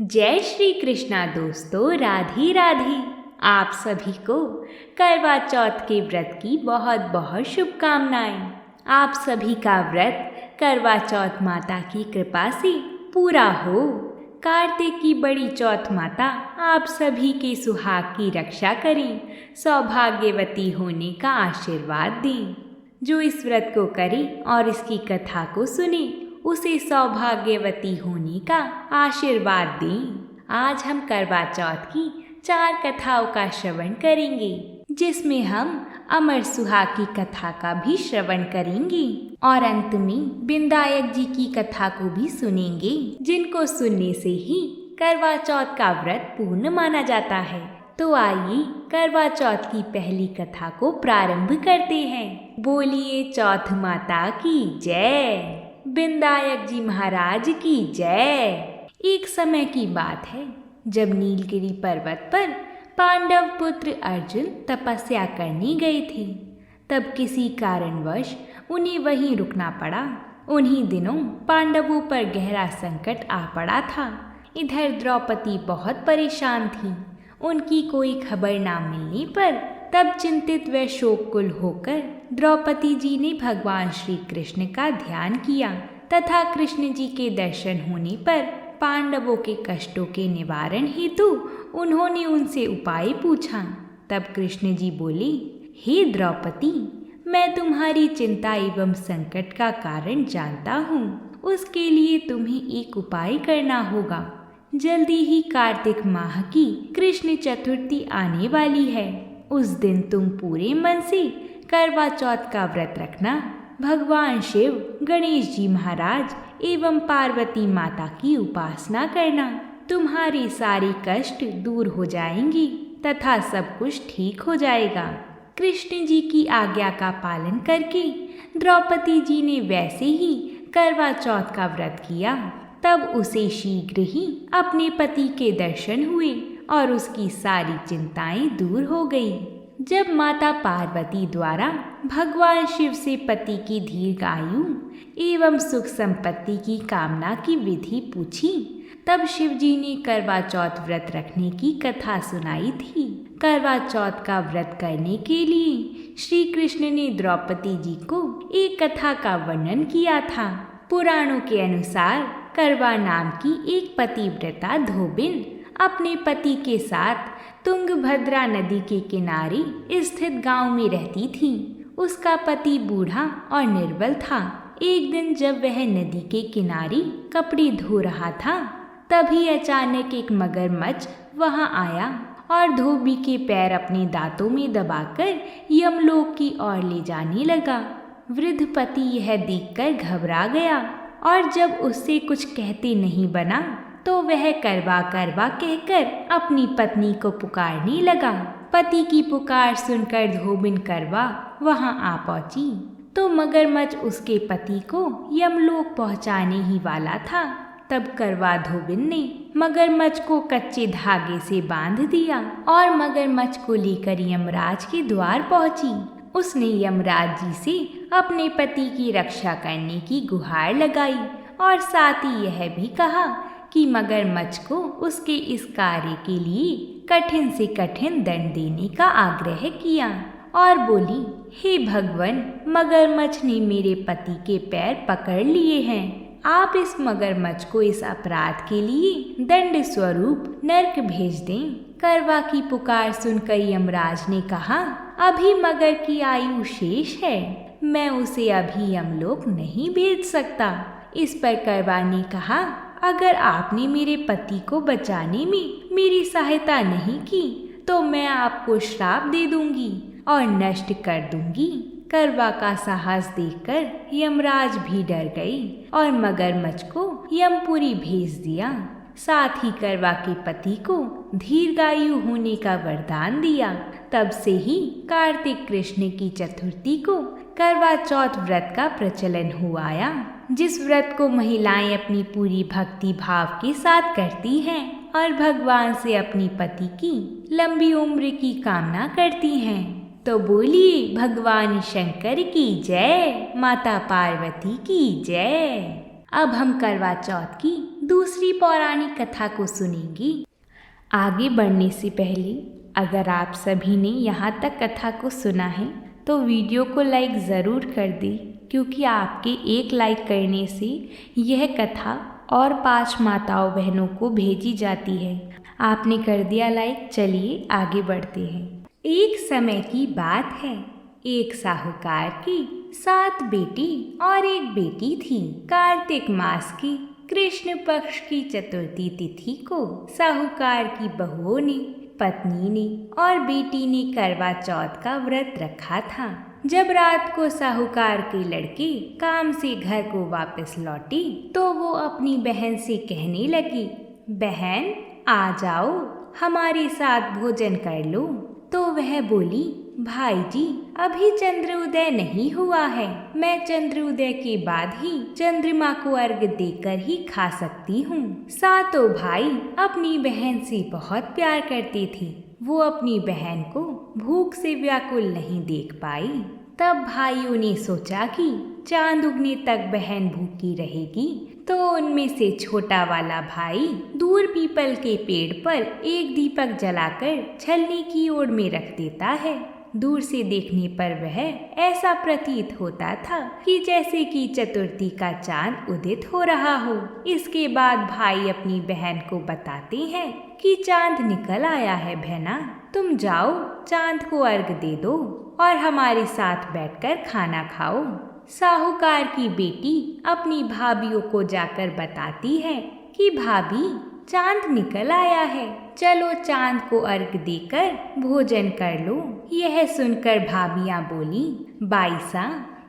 जय श्री कृष्णा दोस्तों, राधे राधे। आप सभी को करवा चौथ के व्रत की बहुत बहुत शुभकामनाएं। आप सभी का व्रत करवा चौथ माता की कृपा से पूरा हो। कार्तिक की बड़ी चौथ माता आप सभी के सुहाग की रक्षा करें, सौभाग्यवती होने का आशीर्वाद दें। जो इस व्रत को करे और इसकी कथा को सुने उसे सौभाग्यवती होने का आशीर्वाद दें। आज हम करवा चौथ की 4 कथाओं का श्रवण करेंगे, जिसमें हम अमर सुहाग की कथा का भी श्रवण करेंगे और अंत में बिंदायक जी की कथा को भी सुनेंगे, जिनको सुनने से ही करवा चौथ का व्रत पूर्ण माना जाता है। तो आइए करवा चौथ की पहली कथा को प्रारंभ करते हैं। बोलिए चौथ माता की जय, बिंदायक जी महाराज की जय। एक समय की बात है जब नीलगिरी पर्वत पर पांडव पुत्र अर्जुन तपस्या करने गए थे। तब किसी कारणवश उन्हें वहीं रुकना पड़ा। उन्हीं दिनों पांडवों पर गहरा संकट आ पड़ा था। इधर द्रौपदी बहुत परेशान थी। उनकी कोई खबर ना मिलने पर तब चिंतित व शोककुल होकर द्रौपदी जी ने भगवान श्री कृष्ण का ध्यान किया तथा कृष्ण जी के दर्शन होने पर पांडवों के कष्टों के निवारण हेतु उन्होंने उनसे उपाय पूछा। तब कृष्ण जी बोले, हे द्रौपदी, मैं तुम्हारी चिंता एवं संकट का कारण जानता हूँ। उसके लिए तुम्हें एक उपाय करना होगा। जल्दी ही कार्तिक माह की कृष्ण चतुर्थी आने वाली है। उस दिन तुम पूरे मन से करवा चौथ का व्रत रखना। भगवान शिव, गणेश जी महाराज एवं पार्वती माता की उपासना करना। तुम्हारे सारे कष्ट दूर हो जाएंगे तथा सब कुछ ठीक हो जाएगा। कृष्ण जी की आज्ञा का पालन करके द्रौपदी जी ने वैसे ही करवा चौथ का व्रत किया। तब उसे शीघ्र ही अपने पति के दर्शन हुए और उसकी सारी चिंताएं दूर हो गई। जब माता पार्वती द्वारा भगवान शिव से पति की दीर्घ आयु एवं सुख संपत्ति की कामना की विधि पूछी, तब शिव जी ने करवा चौथ व्रत रखने की कथा सुनाई थी। करवा चौथ का व्रत करने के लिए श्री कृष्ण ने द्रौपदी जी को एक कथा का वर्णन किया था। पुराणों के अनुसार करवा नाम की एक पतिव्रता धोबिन अपने पति के साथ तुंगभद्रा नदी के किनारे स्थित गांव में रहती थी। उसका पति बूढ़ा और निर्बल था। एक दिन जब वह नदी के किनारे कपड़े धो रहा था, तभी अचानक एक मगरमच्छ वहां आया और धोबी के पैर अपने दांतों में दबाकर यमलोक की ओर ले जाने लगा। वृद्ध पति यह देखकर घबरा गया और जब उससे कुछ कहते नहीं बना तो वह करवा करवा कहकर अपनी पत्नी को पुकारने लगा। पति की पुकार सुनकर धोबिन करवा वहां आ पहुंची तो मगरमच्छ उसके पति को यमलोक पहुंचाने ही वाला था। तब करवा धोबिन ने मगरमच्छ को कच्चे धागे से बांध दिया और मगरमच्छ को लेकर यमराज के द्वार पहुंची। उसने यमराज जी से अपने पति की रक्षा करने की गुहार लगाई और साथ ही यह भी कहा कि मगरमच्छ को उसके इस कार्य के लिए कठिन से कठिन दंड देने का आग्रह किया और बोली, हे भगवान, मगरमच्छ ने मेरे पति के पैर पकड़ लिए हैं। आप इस मगरमच्छ को इस अपराध के लिए दंड स्वरूप नर्क भेज दें। करवा की पुकार सुनकर यमराज ने कहा, अभी मगर की आयु शेष है, मैं उसे अभी यमलोक नहीं भेज सकता। इस पर करवा ने कहा, अगर आपने मेरे पति को बचाने में मेरी सहायता नहीं की तो मैं आपको श्राप दे दूंगी और नष्ट कर दूंगी। करवा का साहस देखकर यमराज भी डर गए और मगरमच्छ को यमपुरी भेज दिया। साथ ही करवा के पति को दीर्घायु होने का वरदान दिया। तब से ही कार्तिक कृष्ण की चतुर्थी को करवा चौथ व्रत का प्रचलन हुआ आया, जिस व्रत को महिलाएं अपनी पूरी भक्ति भाव के साथ करती हैं और भगवान से अपनी पति की लंबी उम्र की कामना करती हैं। तो बोलिए भगवान शंकर की जय, माता पार्वती की जय। अब हम करवा चौथ की दूसरी पौराणिक कथा को सुनेंगे। आगे बढ़ने से पहले अगर आप सभी ने यहाँ तक कथा को सुना है तो वीडियो को लाइक ज़रूर कर दें, क्योंकि आपके एक लाइक करने से यह कथा और 5 माताओं बहनों को भेजी जाती है। आपने कर दिया लाइक, चलिए आगे बढ़ते हैं। एक समय की बात है, एक साहूकार की 7 बेटी और एक बेटी थी। कार्तिक मास की कृष्ण पक्ष की चतुर्थी तिथि को साहूकार की बहुओं ने, पत्नी ने और बेटी ने करवा चौथ का व्रत रखा था। जब रात को साहूकार के लड़के काम से घर को वापस लौटे तो वो अपनी बहन से कहने लगी, बहन आ जाओ, हमारे साथ भोजन कर लो। तो वह बोली, भाई जी अभी चंद्रोदय नहीं हुआ है, मैं चंद्रोदय के बाद ही चंद्रमा को अर्घ देकर ही खा सकती हूँ। सातों भाई अपनी बहन से बहुत प्यार करते थे। वो अपनी बहन को भूख से व्याकुल नहीं देख पाई। तब भाइयों ने सोचा कि चांद उगने तक बहन भूखी रहेगी, तो उनमें से छोटा वाला भाई दूर पीपल के पेड़ पर एक दीपक जलाकर छलनी की ओर में रख देता है। दूर से देखने पर वह ऐसा प्रतीत होता था कि जैसे कि चतुर्थी का चांद उदित हो रहा हो। इसके बाद भाई अपनी बहन को बताते हैं कि चांद निकल आया है बहना, तुम जाओ चांद को अर्घ दे दो और हमारे साथ बैठकर खाना खाओ। साहूकार की बेटी अपनी भाभियों को जाकर बताती है कि भाभी चांद निकल आया है, चलो चांद को अर्घ देकर भोजन कर लो। यह सुनकर भाभियां बोली, बाईसा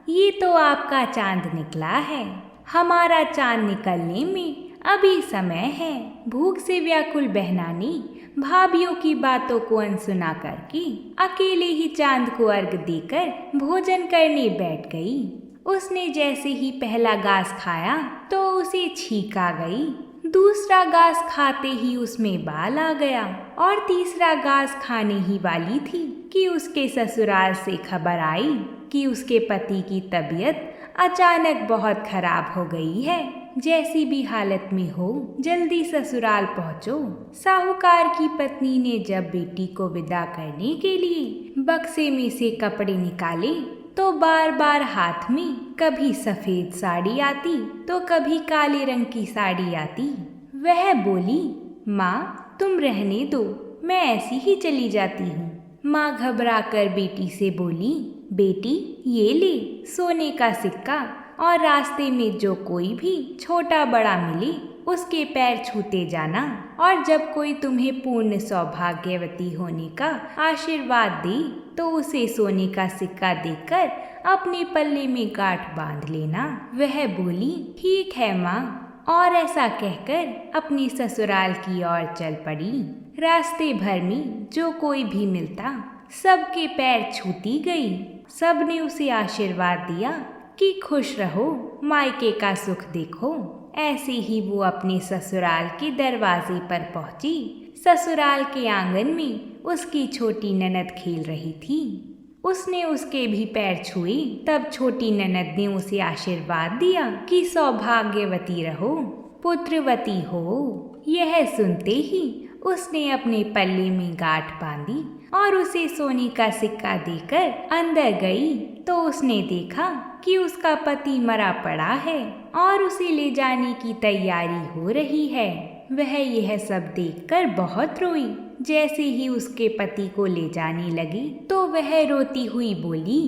ये तो आपका चांद निकला है, हमारा चांद निकलने में अभी समय है। भूख से व्याकुल बहना ने भाभियों की बातों को अनसुना करके अकेले ही चांद को अर्घ देकर भोजन करने बैठ गई। उसने जैसे ही पहला घास खाया तो उसे छींक आ गई। दूसरा घास खाते ही उसमें बाल आ गया और तीसरा घास खाने ही वाली थी कि उसके ससुराल से खबर आई कि उसके पति की तबीयत अचानक बहुत खराब हो गई है। जैसी भी हालत में हो जल्दी ससुराल पहुंचो। साहूकार की पत्नी ने जब बेटी को विदा करने के लिए बक्से में से कपड़े निकाले तो बार बार हाथ में कभी सफेद साड़ी आती तो कभी काले रंग की साड़ी आती। वह बोली, माँ तुम रहने दो, मैं ऐसी ही चली जाती हूँ। माँ घबराकर बेटी से बोली, बेटी ये ले सोने का सिक्का और रास्ते में जो कोई भी छोटा बड़ा मिले उसके पैर छूते जाना, और जब कोई तुम्हें पूर्ण सौभाग्यवती होने का आशीर्वाद दे तो उसे सोने का सिक्का देकर अपने पल्ले में गांठ बांध लेना। वह बोली, ठीक है माँ, और ऐसा कहकर अपने ससुराल की ओर चल पड़ी। रास्ते भर में जो कोई भी मिलता सबके पैर छूती गई। सबने उसे आशीर्वाद दिया कि खुश रहो, मायके का सुख देखो। ऐसे ही वो अपने ससुराल के दरवाजे पर पहुंची। ससुराल के आंगन में उसकी छोटी ननद खेल रही थी। उसने उसके भी पैर छुए। तब छोटी ननद ने उसे आशीर्वाद दिया कि सौभाग्यवती रहो, पुत्रवती हो। यह सुनते ही उसने अपने पल्ले में गांठ बांधी और उसे सोने का सिक्का देकर अंदर गई तो उसने देखा कि उसका पति मरा पड़ा है और उसे ले जाने की तैयारी हो रही है। वह यह सब देखकर बहुत रोई। जैसे ही उसके पति को ले जाने लगी तो वह रोती हुई बोली,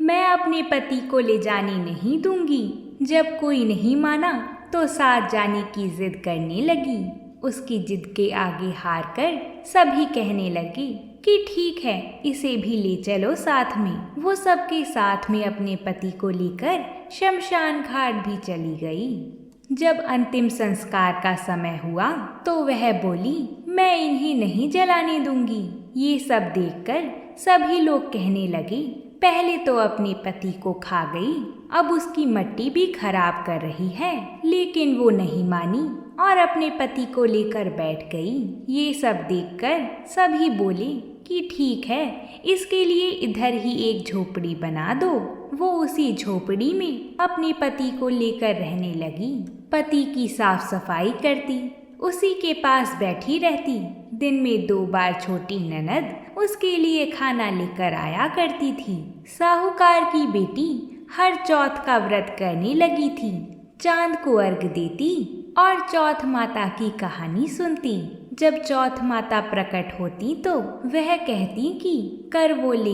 मैं अपने पति को ले जाने नहीं दूंगी। जब कोई नहीं माना तो साथ जाने की जिद करने लगी। उसकी जिद के आगे हार कर सभी कहने लगे कि ठीक है, इसे भी ले चलो साथ में। वो सबके साथ में अपने पति को लेकर शमशान घाट भी चली गई। जब अंतिम संस्कार का समय हुआ तो वह बोली, मैं इन्हें नहीं जलाने दूंगी। ये सब देखकर सभी लोग कहने लगे, पहले तो अपने पति को खा गई, अब उसकी मट्टी भी खराब कर रही है। लेकिन वो नहीं मानी और अपने पति को लेकर बैठ गई। ये सब देखकर सभी बोले कि ठीक है, इसके लिए इधर ही एक झोपड़ी बना दो। वो उसी झोपड़ी में अपने पति को लेकर रहने लगी। पति की साफ सफाई करती, उसी के पास बैठी रहती। दिन में 2 बार छोटी ननद उसके लिए खाना लेकर आया करती थी। साहूकार की बेटी हर चौथ का व्रत करने लगी थी। चांद को अर्घ देती और चौथ माता की कहानी सुनती। जब चौथ माता प्रकट होती तो वह कहती कि करवोले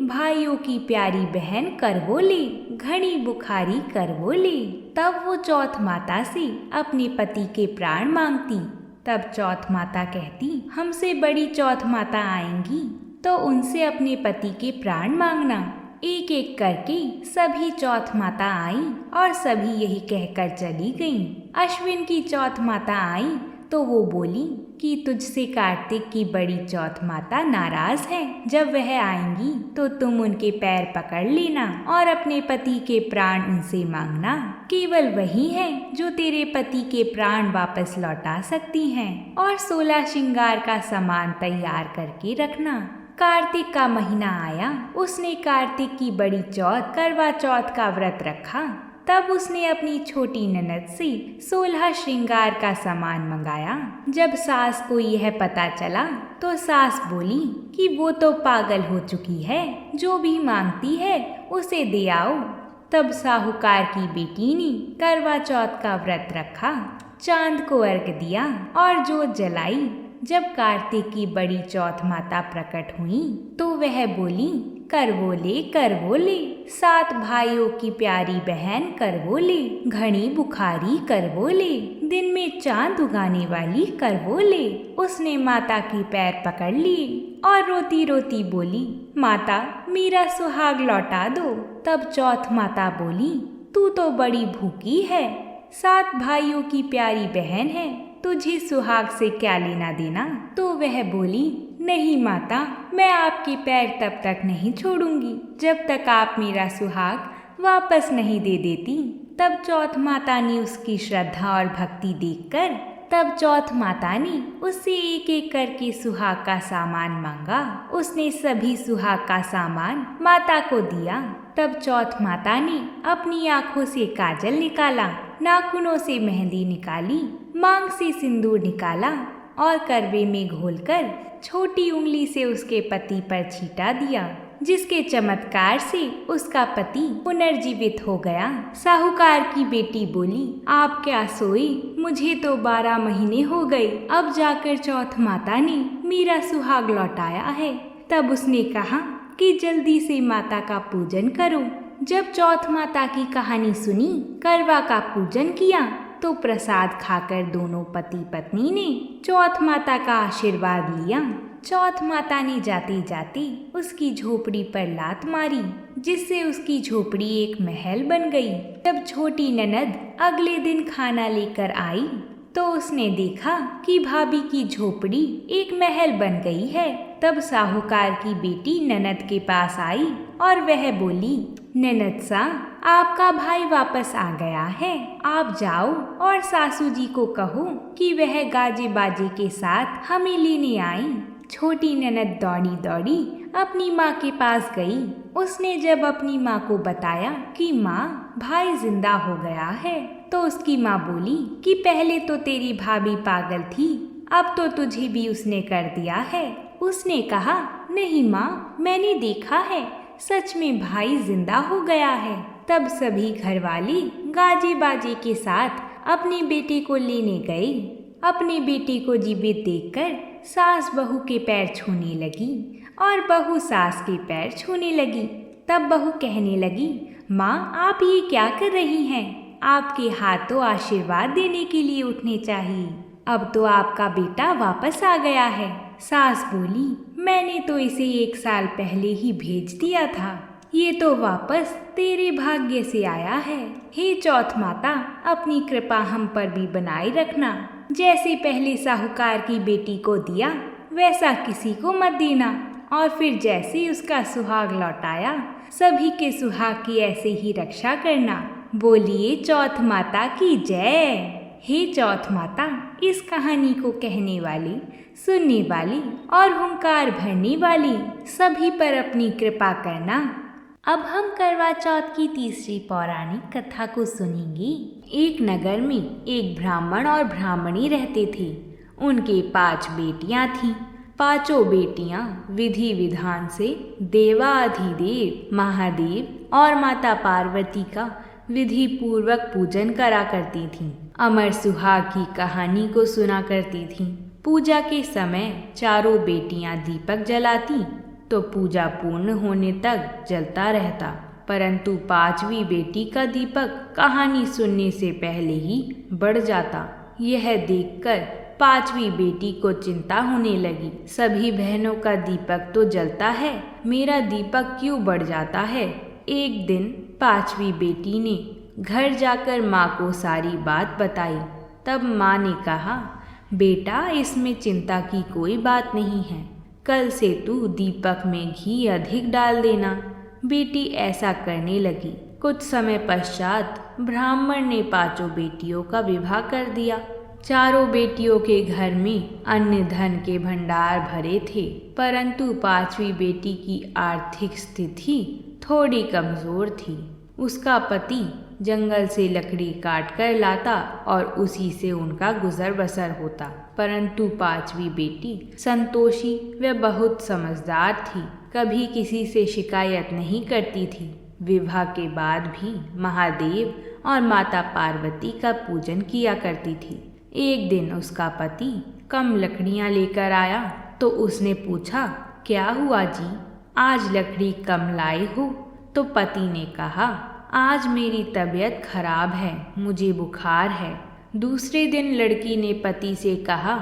भाइयों की प्यारी बहन करवोले, घड़ी बुखारी करवोले। तब वो चौथ माता से अपने पति के प्राण मांगती। तब चौथ माता कहती, हमसे बड़ी चौथ माता आएंगी तो उनसे अपने पति के प्राण मांगना। एक एक करके सभी चौथ माता आई और सभी यही कहकर चली गईं। अश्विन की चौथ माता आई तो वो बोली कि तुझसे कार्तिक की बड़ी चौथ माता नाराज है। जब वह आएंगी तो तुम उनके पैर पकड़ लेना और अपने पति के प्राण उनसे मांगना। केवल वही है जो तेरे पति के प्राण वापस लौटा सकती हैं। और 16 श्रृंगार का सामान तैयार करके रखना। कार्तिक का महीना आया, उसने कार्तिक की बड़ी चौथ करवा चौथ का व्रत रखा। तब उसने अपनी छोटी ननद से 16 श्रृंगार का सामान मंगाया। जब सास को यह पता चला तो सास बोली कि वो तो पागल हो चुकी है, जो भी मांगती है उसे दे आओ। तब साहूकार की बेटी ने करवा चौथ का व्रत रखा, चांद को अर्घ दिया और जोत जलाई। जब कार्तिक की बड़ी चौथ माता प्रकट हुई तो वह बोली, करवोले 7 भाइयों की प्यारी बहन करवोले, घड़ी बुखारी करवोले, दिन में चांद उगाने वाली करवोले। उसने माता की पैर पकड़ लिए और रोती रोती बोली, माता मेरा सुहाग लौटा दो। तब चौथ माता बोली, तू तो बड़ी भूखी है, 7 भाइयों की प्यारी बहन है, तुझे सुहाग से क्या लेना देना। तो वह बोली, नहीं माता, मैं आपके पैर तब तक नहीं छोड़ूंगी जब तक आप मेरा सुहाग वापस नहीं दे देती। तब चौथ माता ने उसकी श्रद्धा और भक्ति देखकर चौथ माता ने उससे एक एक करके सुहाग का सामान मांगा। उसने सभी सुहाग का सामान माता को दिया। तब चौथ माता ने अपनी आंखों से काजल निकाला, नाखूनों से मेहंदी निकाली, मांग से सिंदूर निकाला और करवे में घोलकर छोटी उंगली से उसके पति पर छींटा दिया, जिसके चमत्कार से उसका पति पुनर्जीवित हो गया। साहूकार की बेटी बोली, आप क्या सोए, मुझे तो 12 महीने हो गए, अब जाकर चौथ माता ने मेरा सुहाग लौटाया है। तब उसने कहा कि जल्दी से माता का पूजन करो। जब चौथ माता की कहानी सुनी, करवा का पूजन किया तो प्रसाद खाकर दोनों पति पत्नी ने चौथ माता का आशीर्वाद लिया। चौथ माता ने जाते जाते उसकी झोपड़ी पर लात मारी, जिससे उसकी झोपड़ी एक महल बन गई। जब छोटी ननद अगले दिन खाना लेकर आई तो उसने देखा कि भाभी की झोपड़ी एक महल बन गई है। तब साहूकार की बेटी ननद के पास आई और वह बोली, ननद सा, आपका भाई वापस आ गया है, आप जाओ और सासू जी को कहो कि वह गाजे बाजे के साथ हमें लेने आई। छोटी ननद दौड़ी दौड़ी अपनी माँ के पास गई। उसने जब अपनी माँ को बताया कि माँ, भाई जिंदा हो गया है, तो उसकी माँ बोली कि पहले तो तेरी भाभी पागल थी, अब तो तुझे भी उसने कर दिया है। उसने कहा, नहीं माँ, मैंने देखा है, सच में भाई जिंदा हो गया है। तब सभी घरवाले गाजे बाजे के साथ अपने बेटे को लेने गए। अपने बेटे को जीवित देखकर सास बहू के पैर छूने लगी और बहू सास के पैर छूने लगी। तब बहू कहने लगी, माँ, आप ये क्या कर रही हैं? आपके हाथ तो आशीर्वाद देने के लिए उठने चाहिए। अब तो आपका बेटा वापस आ गया है। सास बोली, मैंने तो इसे 1 साल पहले ही भेज दिया था, ये तो वापस तेरे भाग्य से आया है। हे चौथ माता, अपनी कृपा हम पर भी बनाए रखना। जैसे पहले साहूकार की बेटी को दिया वैसा किसी को मत देना, और फिर जैसे उसका सुहाग लौटाया सभी के सुहाग की ऐसे ही रक्षा करना। बोलिए चौथ माता की जय। हे चौथ माता, इस कहानी को कहने वाली, सुनने वाली और हुंकार भरने वाली सभी पर अपनी कृपा करना। अब हम करवा चौथ की तीसरी पौराणिक कथा को सुनेंगे। एक नगर में एक ब्राह्मण और ब्राह्मणी रहते थे। उनके 5 बेटियां थीं। पांचों बेटियां विधि विधान से देवाधिदेव महादेव और माता पार्वती का विधि पूर्वक पूजन करा करती थीं। अमर सुहाग की कहानी को सुना करती थीं। पूजा के समय चारों बेटियां दीपक जलाती तो पूजा पूर्ण होने तक जलता रहता, परंतु 5वीं बेटी का दीपक कहानी सुनने से पहले ही बढ़ जाता। यह देखकर 5वीं बेटी को चिंता होने लगी। सभी बहनों का दीपक तो जलता है, मेरा दीपक क्यों बढ़ जाता है। एक दिन 5वीं बेटी ने घर जाकर माँ को सारी बात बताई। तब माँ ने कहा, बेटा इसमें चिंता की कोई बात नहीं है, कल से तू दीपक में घी अधिक डाल देना। बेटी ऐसा करने लगी। कुछ समय पश्चात ब्राह्मण ने 5 बेटियों का विवाह कर दिया। चारों बेटियों के घर में अन्न धन के भंडार भरे थे, परंतु 5वीं बेटी की आर्थिक स्थिति थोड़ी कमजोर थी। उसका पति जंगल से लकड़ी काट कर लाता और उसी से उनका गुजर बसर होता, परंतु 5वीं बेटी संतोषी व बहुत समझदार थी, कभी किसी से शिकायत नहीं करती थी। विवाह के बाद भी महादेव और माता पार्वती का पूजन किया करती थी। एक दिन उसका पति कम लकड़ियां लेकर आया तो उसने पूछा, क्या हुआ जी, आज लकड़ी कम लाए हो। तो पति ने कहा, आज मेरी तबीयत खराब है, मुझे बुखार है। दूसरे दिन लड़की ने पति से कहा,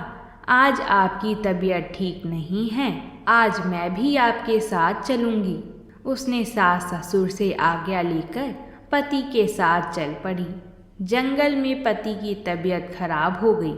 आज आपकी तबीयत ठीक नहीं है, आज मैं भी आपके साथ चलूंगी। उसने सास ससुर से आज्ञा लेकर पति के साथ चल पड़ी। जंगल में पति की तबीयत खराब हो गई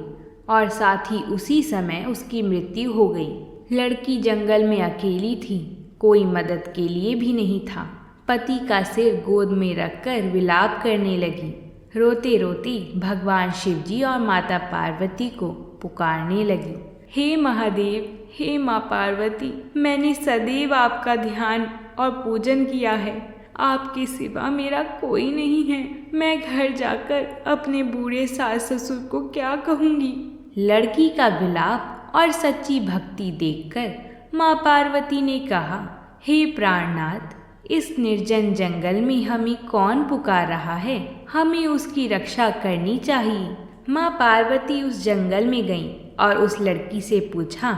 और साथ ही उसी समय उसकी मृत्यु हो गई। लड़की जंगल में अकेली थी, कोई मदद के लिए भी नहीं था। पति का सिर गोद में रखकर विलाप करने लगी। रोते रोते भगवान शिवजी और माता पार्वती को पुकारने लगी, हे महादेव, हे माँ पार्वती, मैंने सदैव आपका ध्यान और पूजन किया है, आपके सिवा मेरा कोई नहीं है। मैं घर जाकर अपने बूढ़े सास ससुर को क्या कहूँगी। लड़की का विलाप और सच्ची भक्ति देखकर माँ पार्वती ने कहा, हे प्राणनाथ, इस निर्जन जंगल में हमें कौन पुकार रहा है, हमें उसकी रक्षा करनी चाहिए। माँ पार्वती उस जंगल में गईं और उस लड़की से पूछा,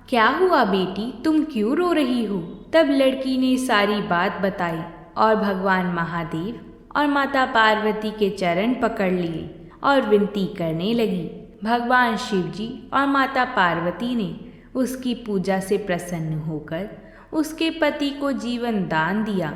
क्या हुआ बेटी, तुम क्यों रो रही हो। तब लड़की ने सारी बात बताई और भगवान महादेव और माता पार्वती के चरण पकड़ लिए और विनती करने लगी। भगवान शिवजी और माता पार्वती ने उसकी पूजा से प्रसन्न होकर उसके पति को जीवन दान दिया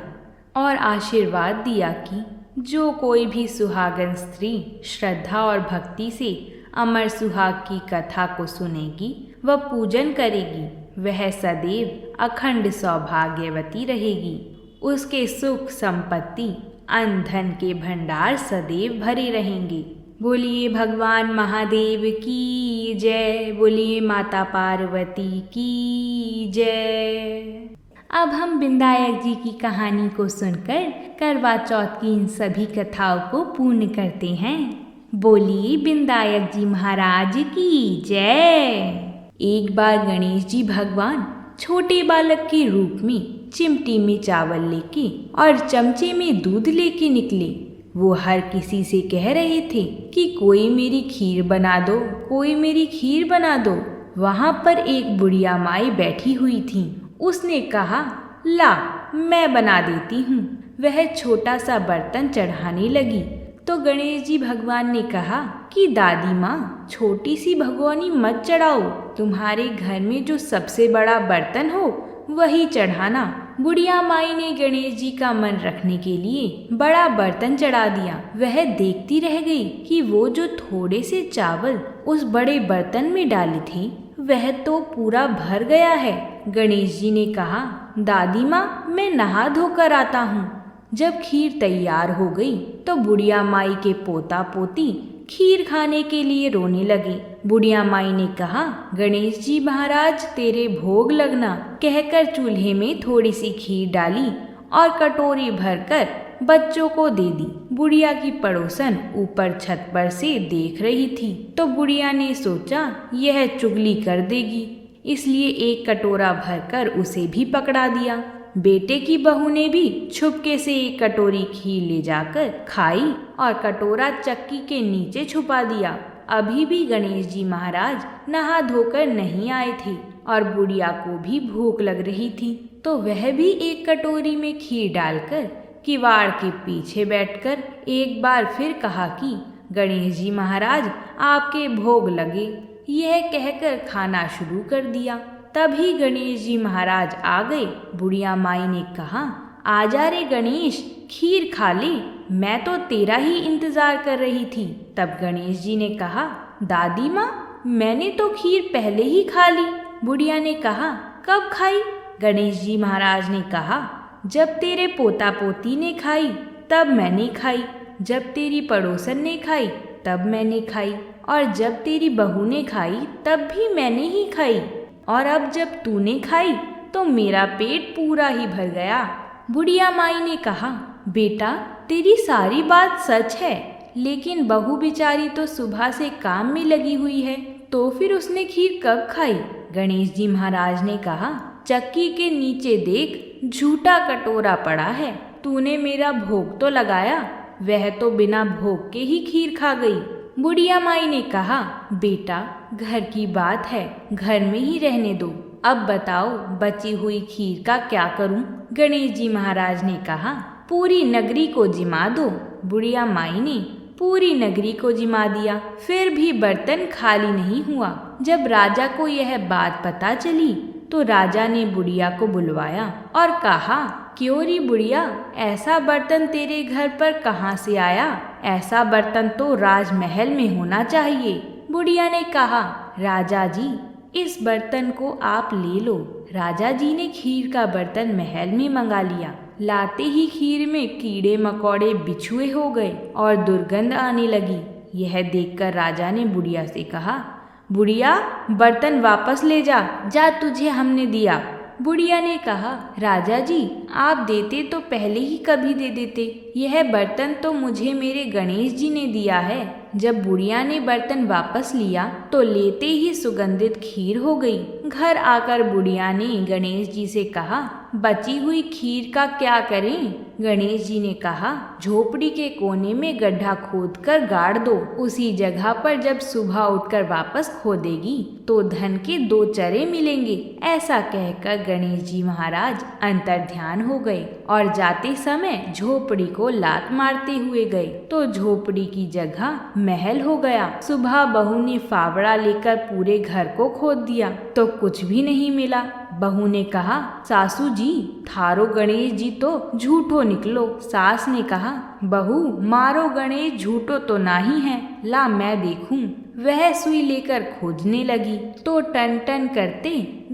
और आशीर्वाद दिया कि जो कोई भी सुहागन स्त्री श्रद्धा और भक्ति से अमर सुहाग की कथा को सुनेगी व पूजन करेगी, वह सदैव अखंड सौभाग्यवती रहेगी। उसके सुख संपत्ति अन्न धन के भंडार सदैव भरे रहेंगे। बोलिए भगवान महादेव की जय, बोलिए माता पार्वती की जय। अब हम विनायक जी की कहानी को सुनकर करवा चौथ की इन सभी कथाओं को पूर्ण करते हैं। बोलिए विनायक जी महाराज की जय। एक बार गणेश जी भगवान छोटे बालक के रूप में चिमटी में चावल लेके और चमचे में दूध लेके निकले। वो हर किसी से कह रहे थे कि कोई मेरी खीर बना दो, कोई मेरी खीर बना दो। वहाँ पर एक बुढ़िया माई बैठी हुई थी। उसने कहा, ला मैं बना देती हूँ। वह छोटा सा बर्तन चढ़ाने लगी तो गणेश जी भगवान ने कहा कि दादी माँ, छोटी सी भगोनी मत चढ़ाओ, तुम्हारे घर में जो सबसे बड़ा बर्तन हो वही चढ़ाना। बुढ़िया माई ने गणेश जी का मन रखने के लिए बड़ा बर्तन चढ़ा दिया। वह देखती रह गई कि वो जो थोड़े से चावल उस बड़े बर्तन में डाले थे वह तो पूरा भर गया है। गणेश जी ने कहा, दादी माँ मैं नहा धोकर आता हूँ। जब खीर तैयार हो गई तो बुढ़िया माई के पोता पोती खीर खाने के लिए रोने लगे। बुढ़िया माई ने कहा, गणेश जी महाराज तेरे भोग लगना, कहकर चूल्हे में थोड़ी सी खीर डाली और कटोरी भरकर बच्चों को दे दी। बुढ़िया की पड़ोसन ऊपर छत पर से देख रही थी तो बुढ़िया ने सोचा यह चुगली कर देगी, इसलिए एक कटोरा भरकर उसे भी पकड़ा दिया। बेटे की बहू ने भी छुपके से एक कटोरी खीर ले जाकर खाई और कटोरा चक्की के नीचे छुपा दिया। अभी भी गणेश जी महाराज नहा धोकर नहीं आए थे और बुढ़िया को भी भूख लग रही थी, तो वह भी एक कटोरी में खीर डालकर किवाड़ के पीछे बैठकर एक बार फिर कहा कि गणेश जी महाराज आपके भोग लगे। यह कहकर खाना शुरू कर दिया। तभी गणेश जी महाराज आ गए। बुढ़िया माई ने कहा, आजा रे गणेश, खीर खा ले, मैं तो तेरा ही इंतजार कर रही थी। तब गणेश जी ने कहा, दादी माँ, मैंने तो खीर पहले ही खा ली। बुढ़िया ने कहा, कब खाई? गणेश जी महाराज ने कहा, जब तेरे पोता पोती ने खाई तब मैंने खाई, जब तेरी पड़ोसन ने खाई तब मैंने खाई, और जब तेरी बहू ने खाई तब भी मैंने ही खाई, और अब जब तूने खाई तो मेरा पेट पूरा ही भर गया। बुढ़िया माई ने कहा, बेटा तेरी सारी बात सच है, लेकिन बहू बेचारी तो सुबह से काम में लगी हुई है, तो फिर उसने खीर कब खाई? गणेश जी महाराज ने कहा, चक्की के नीचे देख, झूठा कटोरा पड़ा है, तूने मेरा भोग तो लगाया, वह तो बिना भोग के ही खीर खा गई। बुढ़िया माई ने कहा, बेटा घर की बात है, घर में ही रहने दो, अब बताओ बची हुई खीर का क्या करूं? गणेश जी महाराज ने कहा, पूरी नगरी को जिमा दो। बुढ़िया माई ने पूरी नगरी को जिमा दिया, फिर भी बर्तन खाली नहीं हुआ। जब राजा को यह बात पता चली तो राजा ने बुढ़िया को बुलवाया और कहा, क्यों री बुढ़िया, ऐसा बर्तन तेरे घर पर कहाँ से आया? ऐसा बर्तन तो राजमहल में होना चाहिए। बुढ़िया ने कहा, राजा जी इस बर्तन को आप ले लो। राजा जी ने खीर का बर्तन महल में मंगा लिया। लाते ही खीर में कीड़े मकोड़े बिछुए हो गए और दुर्गंध आने लगी। यह देखकर राजा ने बुढ़िया से कहा, बुढ़िया बर्तन वापस ले जा, जा तुझे हमने दिया। बुढ़िया ने कहा, राजा जी आप देते तो पहले ही कभी दे देते, यह बर्तन तो मुझे मेरे गणेश जी ने दिया है। जब बुढ़िया ने बर्तन वापस लिया तो लेते ही सुगंधित खीर हो गई। घर आकर बुढ़िया ने गणेश जी से कहा, बची हुई खीर का क्या करें? गणेश जी ने कहा, झोपड़ी के कोने में गड्ढा खोदकर गाड़ दो, उसी जगह पर जब सुबह उठकर वापस खोदेगी तो धन के 2 चरे मिलेंगे। ऐसा कहकर गणेश जी महाराज अंतर्ध्यान हो गए और जाते समय झोपड़ी को लात मारते हुए गए तो झोपड़ी की जगह महल हो गया। सुबह बहू ने फावड़ा लेकर पूरे घर को खोद दिया तो कुछ भी नहीं मिला। बहू ने कहा, सासू जी थारो गणेश जी तो झूठो निकलो। सास ने कहा, बहू मारो गणेश झूठो तो नहीं है, ला मैं देखूं। वह सुई लेकर खोजने लगी तो टन टन करते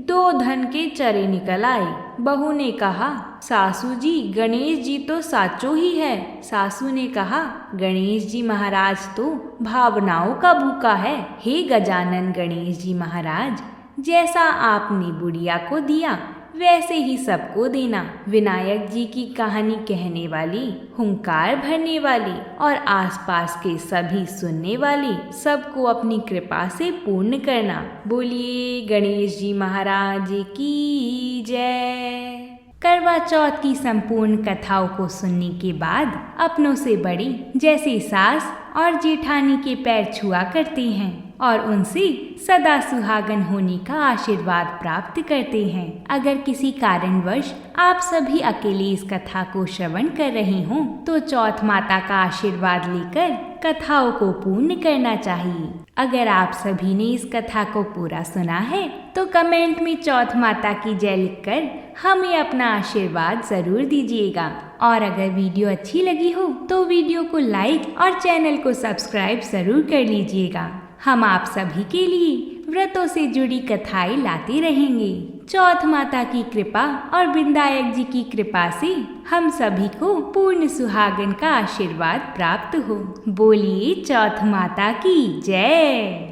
2 धन के चरे निकल आए। बहू ने कहा, सासू जी गणेश जी तो साचो ही है। सासू ने कहा, गणेश जी महाराज तो भावनाओं का भूखा है। हे गजानन गणेश जी महाराज, जैसा आपने बुढ़िया को दिया वैसे ही सबको देना। विनायक जी की कहानी कहने वाली, हुंकार भरने वाली और आसपास के सभी सुनने वाले सबको अपनी कृपा से पूर्ण करना। बोलिए गणेश जी महाराज की जय। करवा चौथ की संपूर्ण कथाओं को सुनने के बाद अपनों से बड़ी जैसे सास और जेठानी के पैर छुआ करते हैं और उनसे सदा सुहागन होने का आशीर्वाद प्राप्त करते हैं। अगर किसी कारणवश आप सभी अकेले इस कथा को श्रवण कर रहे हों तो चौथ माता का आशीर्वाद लेकर कथाओं को पूर्ण करना चाहिए। अगर आप सभी ने इस कथा को पूरा सुना है तो कमेंट में चौथ माता की जय लिखकर हमें अपना आशीर्वाद जरूर दीजिएगा। और अगर वीडियो अच्छी लगी हो तो वीडियो को लाइक और चैनल को सब्सक्राइब जरूर कर लीजिएगा। हम आप सभी के लिए व्रतों से जुड़ी कथाएं लाते रहेंगे। चौथ माता की कृपा और विनायक जी की कृपा से हम सभी को पूर्ण सुहागन का आशीर्वाद प्राप्त हो। बोलिए चौथ माता की जय।